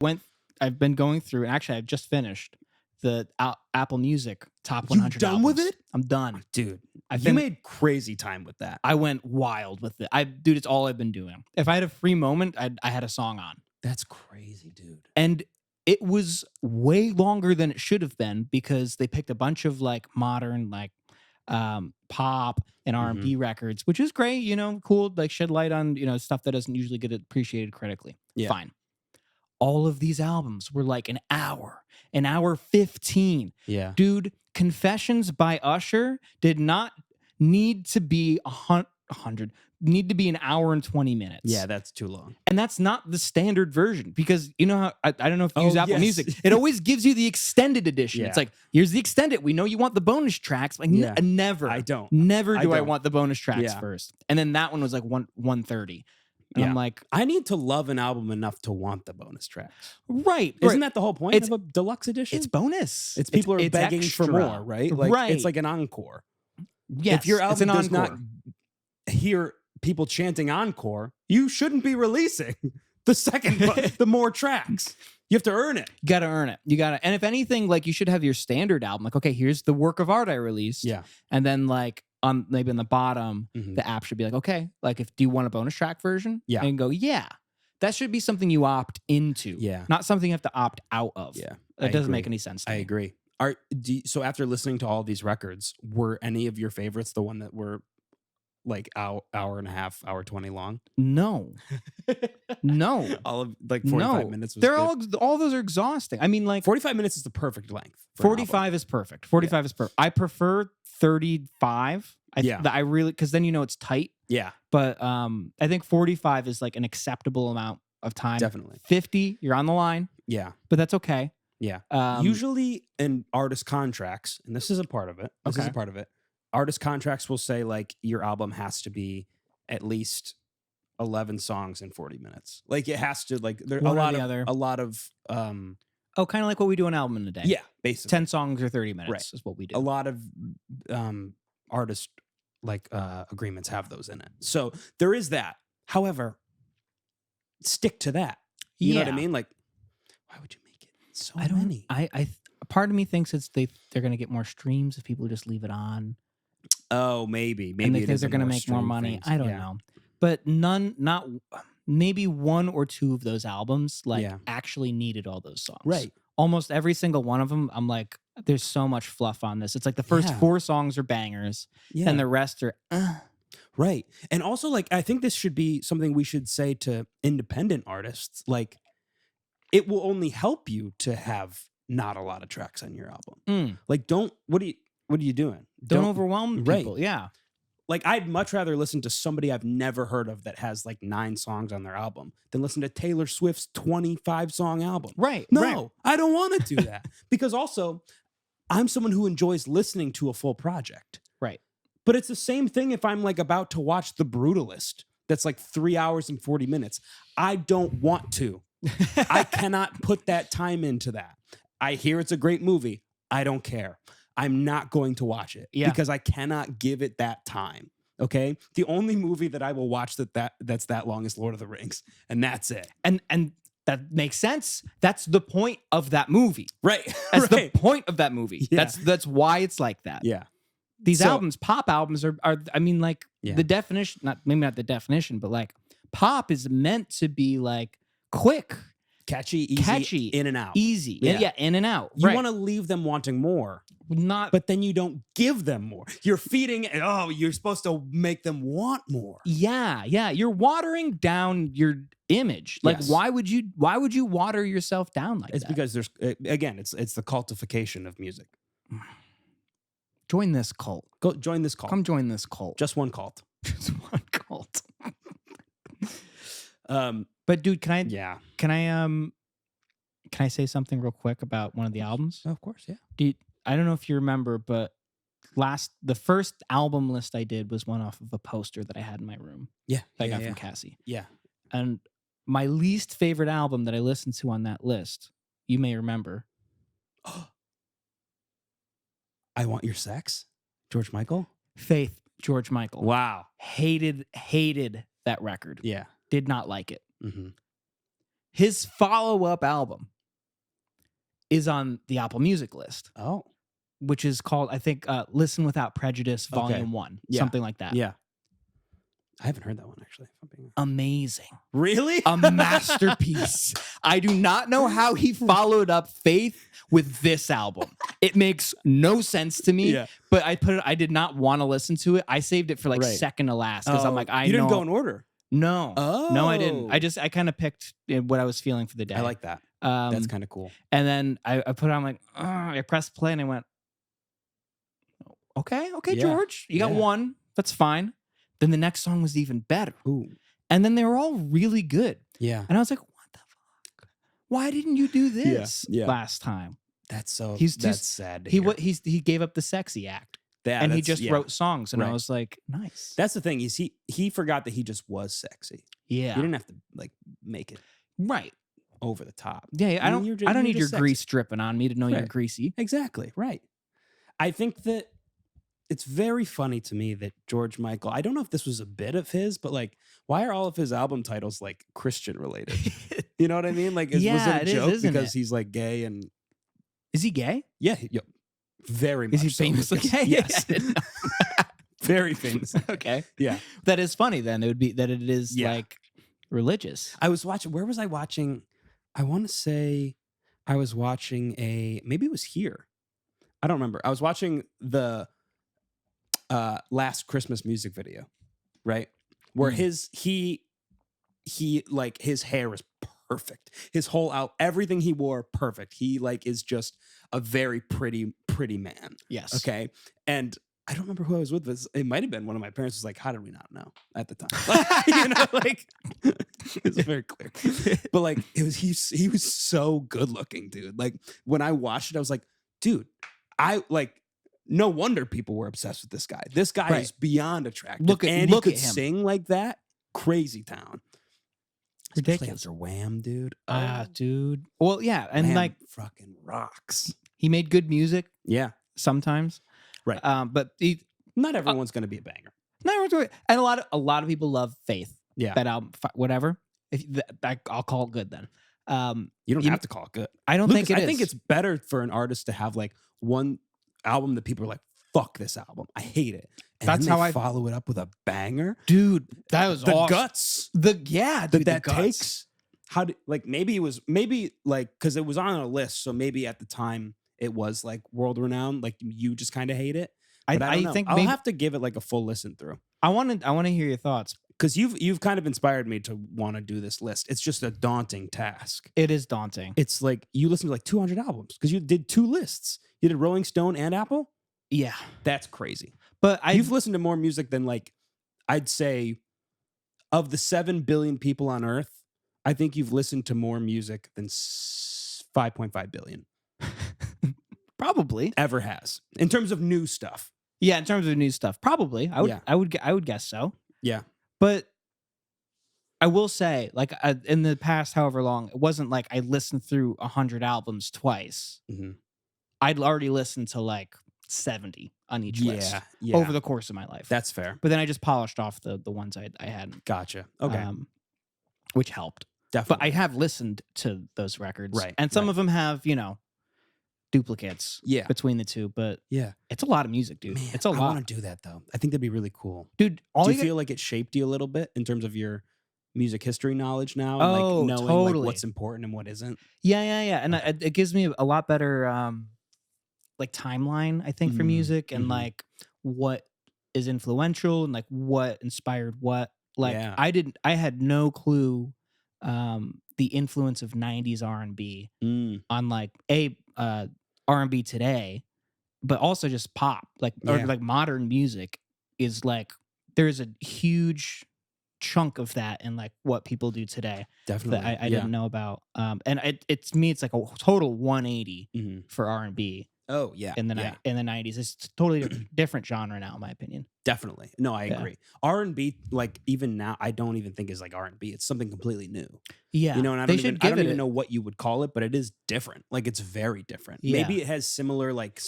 went. I've been going through, and actually, I've just finished the Apple Music top You 100. done with albums. it? I'm done, Dude. I've You been. made crazy time with that. I went wild with it. Dude, it's all I've been doing. If I had a free moment, I had a song on, That's crazy, dude. and it was way longer than it should have been because they picked a bunch of like modern like pop and R&B records, which is great, you know, cool, like shed light on, you know, stuff that doesn't usually get appreciated critically. Yeah. Fine. All of these albums were like an hour 15. Yeah. Dude, Confessions by Usher did not need to be 100, need to be an hour and 20 minutes. Yeah, that's too long. And that's not the standard version because you know how I don't know if you use Apple yes. Music. It always gives you the extended edition. Yeah. It's like, here's the extended. We know you want the bonus tracks. Like Yeah. never. I don't. Never do I don't. want the bonus tracks Yeah. first. And then that one was like 130. And I'm like, I need to love an album enough to want the bonus tracks. right. Isn't that the whole point It's- of a deluxe edition? It's bonus. It's people are begging extra. for more, right? Like right. it's like an encore. Yes, If your it's an album does encore. not hear people chanting encore, you shouldn't be releasing the second the more tracks. You have to earn it. You gotta earn it. You gotta, and if anything, like you should have your standard album. Like, okay, here's the work of art I released. Yeah. And then like on maybe on the bottom, Mhm. the app should be like, okay, like if do you want a bonus track version? Yeah. And go, yeah. That should be something you opt into. Yeah. Not something you have to opt out of. Yeah. That doesn't make agree. any sense to I me. agree. So after listening to all these records, were any of your favorites the one that were like hour and a half, hour 20 long? No. No. All of like 45 No. minutes was They're good. all those are exhausting. I mean, like 45 minutes is the perfect length. For an album. 45 is perfect. 45 is perfect. I prefer 35. Yeah. I really, because then you know it's tight. Yeah, But I think 45 is like an acceptable amount of time. definitely. 50, you're on the line, Yeah, but that's okay. yeah. Usually, Usually in artist contracts, and this is a part of it. This is Okay. a part of it. Artist contracts will say like your album has to be at least 11 songs in 40 minutes. Like it has to like there One or a the lot other. of a lot of kind of like what we do an album in a day. yeah, basically 10 songs or 30 minutes Right. is what we do. a lot of artist like agreements have those in it. So there is that. However, stick to that. You know what I Yeah. mean? Like why would you make it so I don't. many? Part of me thinks they're going to get more streams if people just leave it on, Oh, maybe and they it think is a they're going to make more stream money. thing. I don't Yeah. know, but not maybe one or two of those albums like Yeah. actually needed all those songs. Right. Almost every single one of them, I'm like, there's so much fluff on this. It's like the first Yeah. 4 songs are bangers, Yeah. and the rest are. Right. And also, like, I think this should be something we should say to independent artists. Like, it will only help you to have not a lot of tracks on your album. Like, what are you doing? Don't overwhelm right. people. Yeah. Like, I'd much rather listen to somebody I've never heard of that has like 9 songs on their album than listen to Taylor Swift's 25 song album. Right. No, right. I don't want to do that. Because also, I'm someone who enjoys listening to a full project. Right. But it's the same thing if I'm like about to watch The Brutalist. That's like 3 hours and 40 minutes. I don't want to. I cannot put that time into that. I hear it's a great movie. I don't care. I'm not going to watch it because I cannot give it that time. Okay? The only movie that I will watch that's that long is Lord of the Rings, and that's it. And that makes sense. That's the point of that movie. Right. That's right. the point of that movie. Yeah. That's why it's like that. Yeah. These So- albums, pop albums are I mean, like Yeah. the definition, maybe not the definition, but like pop is meant to be like quick, Catchy, easy, in and out. easy. Yeah. Yeah, in and out. You right. want to leave them wanting more, not but then you don't give them more. You're feeding, you're supposed to make them want more. yeah. You're watering down your image. Like Yes. why would you water yourself down like It's that? because there's, again, it's the cultification of music. Join this cult. Go join this cult. Come join this cult. Just one cult. Just one cult. Um, But dude, can yeah. I say something real quick about one of the albums? Of course, yeah. Dude, I don't know if you remember, but the first album list I did was one off of a poster that I had in my room Yeah. that I yeah, got yeah. from Cassie. Yeah. And my least favorite album that I listened to on that list, you may remember. I Want Your Sex? George Michael? Faith, George Michael. Wow. Hated that record. Yeah. Did not like it. Mm-hmm. His follow-up album is on the Apple Music list, Oh, which is called, I think, Listen Without Prejudice, Volume 1, Yeah. something like that. yeah. I haven't heard that one actually. Amazing. Really? A masterpiece. I do not know how he followed up Faith with this album. It makes no sense to me. Yeah. But I did not want to listen to it. I saved it for like Right. second to last because I'm like, I you know. didn't go in order. No. No, I didn't. Oh. I kind of picked what I was feeling for the day. I like that. Um, That's kind of cool. and then I put it on, like, I pressed play and I went, okay, Yeah. George, you got Yeah. one. That's fine. Then the next song was even better. Ooh. And then they were all really good. Yeah. And I was like, what the fuck? Why didn't you do this yeah. last time? That's so. He's that's just- sad. To He hear. he gave up the sexy act. Yeah, and he that's- just yeah. wrote songs. And I Right. was like, nice. That's the thing is he forgot that he just was sexy. Yeah. You didn't have to like make it Right. over the top. Yeah. I I mean, don't you're ju- I don't you're need your just sexy. grease dripping on me to know you're Right. greasy. Exactly. Right. I think that it's very funny to me that George Michael, I don't know if this was a bit of his, but like, why are all of his album titles like Christian related? You know what I mean? Like, was Yeah, it it a is, joke isn't because it? he's like gay and Is he gay? yeah, very much. Is he so, famously because- gay? Yes. I didn't know. Very famous. Okay. Yeah. That is funny then. It would be that it is Yeah. like religious. I was watching, where was I watching? I want to say I was watching maybe it was here. I don't remember. I was watching the Last Christmas music video, right? Where he like his hair is perfect. His whole everything he wore perfect. He like is just a very pretty man. Yes. Okay. And I don't remember who I was with. It might have been one of my parents was like, how did we not know at the time? Like, it's very clear. But like he was so good looking, dude. Like when I watched it, I was like, dude, no wonder people were obsessed with this guy. This guy Right. is beyond attractive. Look and at he could him. sing like that. Crazy town. Especially Ridiculous. after Wham, dude. Dude. Well, yeah, and Wham like fucking rocks. he made good music Yeah. sometimes. Right. But he Not everyone's gonna be a banger. and a lot of people love Faith. Yeah. That album, whatever. I'll call it good then. You don't you- have to call it good. I don't Lucas, think it is. I think it's better for an artist to have like one album that people are like, fuck this album. I hate it. And That's then how they I- follow it up with a banger. dude. That was The awesome. guts Dude, that the that guts. takes. How did like maybe like because it was on a list, so maybe at the time it was like world renowned. Like you just kind of hate it. But I don't know. think I'll maybe have to give it like a full listen through. I want to hear your thoughts. Because you've kind of inspired me to want to do this list. It's just a daunting task. It is daunting. It's like you listen to like 200 albums because you did 2 lists. You did Rolling Stone and Apple. Yeah, That's crazy. but You've listened to more music than like I'd say of the 7 billion people on Earth. I think you've listened to more music than 5.5 billion probably. ever has in terms of new stuff. Yeah, in terms of new stuff, probably. Yeah. I would guess so. Yeah. But I will say, like in the past, however long, it wasn't like I listened through 100 albums twice. Mhm. I'd already listened to like 70 on each list Yeah. over the course of my life. That's fair. But then I just polished off the ones I hadn't. Gotcha. Okay. Which helped. Definitely. But I have listened to those records. Right, And some right. of them have, duplicates Yeah. between the two. But Yeah. it's a lot of music, dude. Man, it's a I lot. want to do that though. I think that'd be really cool. Dude, all Do you you feel like it shaped you a little bit in terms of your music history knowledge now? Oh, like knowing totally. like what's important and what isn't? Yeah. And it gives me a lot better like timeline, I think, for Mhm, music and mhm. like what is influential and like what inspired what. Like Yeah. I had no clue the influence of 90s R&B Mm, on like R&B today, but also just pop, like or Yeah. like modern music is like there's a huge chunk of that in like what people do today definitely. that I didn't know about. And it's like a total 180 Mhm. for R&B Oh yeah. in the yeah, in the 90s. It's totally different genre now, in my opinion. definitely. No, I Yeah. agree. R&B, like even now, I don't even think is like R&B. It's something completely new. Yeah, You know, and I they don't even, should I give don't it even know what you would call it, but it is different. Like it's very different. Maybe Yeah. it has similar like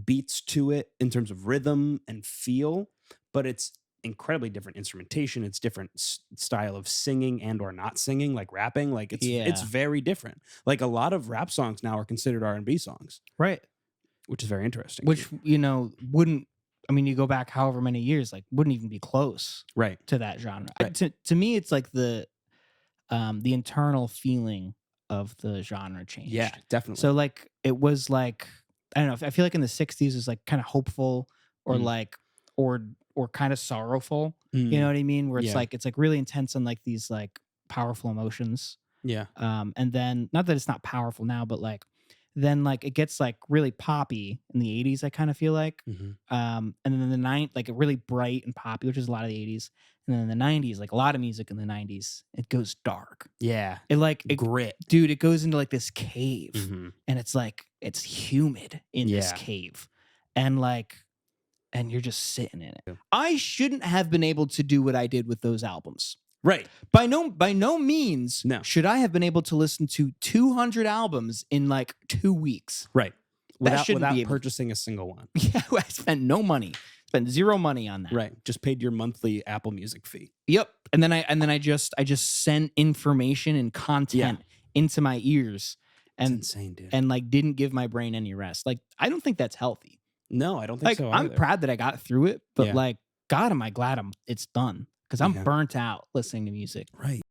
beats to it in terms of rhythm and feel, but it's incredibly different instrumentation. It's different style of singing and or not singing, like rapping. Like it's Yeah. very different. Like a lot of rap songs now are considered R&B songs, Right. which is very interesting. Which, you know, wouldn't, I mean, you go back however many years, like wouldn't even be close right. to that genre. Right. To me, it's like the internal feeling of the genre changed. Yeah, definitely. So like it was like, I don't know, I feel like in the 60s is like kind of hopeful or like or kind of sorrowful. You know what I mean? Where Yeah. it's like really intense and like these like powerful emotions. Yeah. And then not that it's not powerful now, but like then like it gets like really poppy in the 80s, I kind of feel like. Mhm. And then in the like really bright and poppy, which is a lot of the 80s. And then in the 90s, like a lot of music in the 90s, it goes dark. Yeah. It like Grit. dude, it goes into like this cave Mhm. and it's like it's humid in this Yeah. cave. And like and you're just sitting in it. Yeah. I shouldn't have been able to do what I did with those albums. Right. By no means No. should I have been able to listen to 200 albums in like 2 weeks. Right. Without shouldn't be able- purchasing a single one. Yeah, I spent no money. Spent zero money on that. Right. Just paid your monthly Apple Music fee. Yep. And then I just sent information and content into my ears It's and insane, dude. and like didn't give my brain any rest. Like I don't think that's healthy. No, I don't think Like so. I'm either. proud that I got through it, but Yeah. like God am I glad it's done because I'm Yeah. burnt out listening to music. Right.